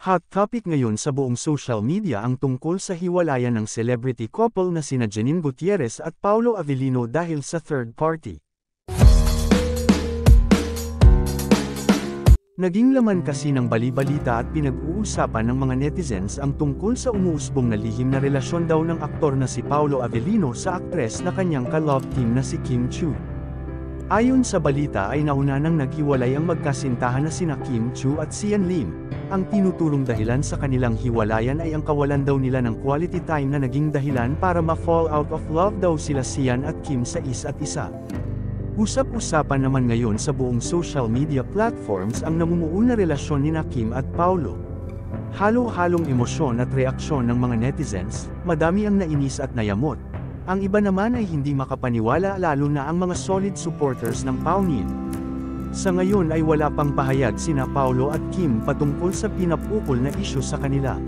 Hot topic ngayon sa buong social media ang tungkol sa hiwalayan ng celebrity couple na sina Janine Gutierrez at Paolo Avellino dahil sa third party. Naging laman kasi ng bali-balita at pinag-uusapan ng mga netizens ang tungkol sa umuusbong na lihim na relasyon daw ng aktor na si Paolo Avellino sa aktres na kanyang ka-love team na si Kim Chiu. Ayon sa balita ay nauna nang naghiwalay ang magkasintahan na sina Kim Chiu at Sian Lim. Ang tinutulong dahilan sa kanilang hiwalayan ay ang kawalan daw nila ng quality time na naging dahilan para ma-fall out of love daw sila Sian at Kim sa isa't isa. Usap-usapan naman ngayon sa buong social media platforms ang namumuo na relasyon nina Kim at Paolo. Halo-halong emosyon at reaksyon ng mga netizens, madami ang nainis at nayamot. Ang iba naman ay hindi makapaniwala lalo na ang mga solid supporters ng Paonin. Sa ngayon ay wala pang pahayag sina Paolo at Kim patungkol sa pinapukol na isyu sa kanila.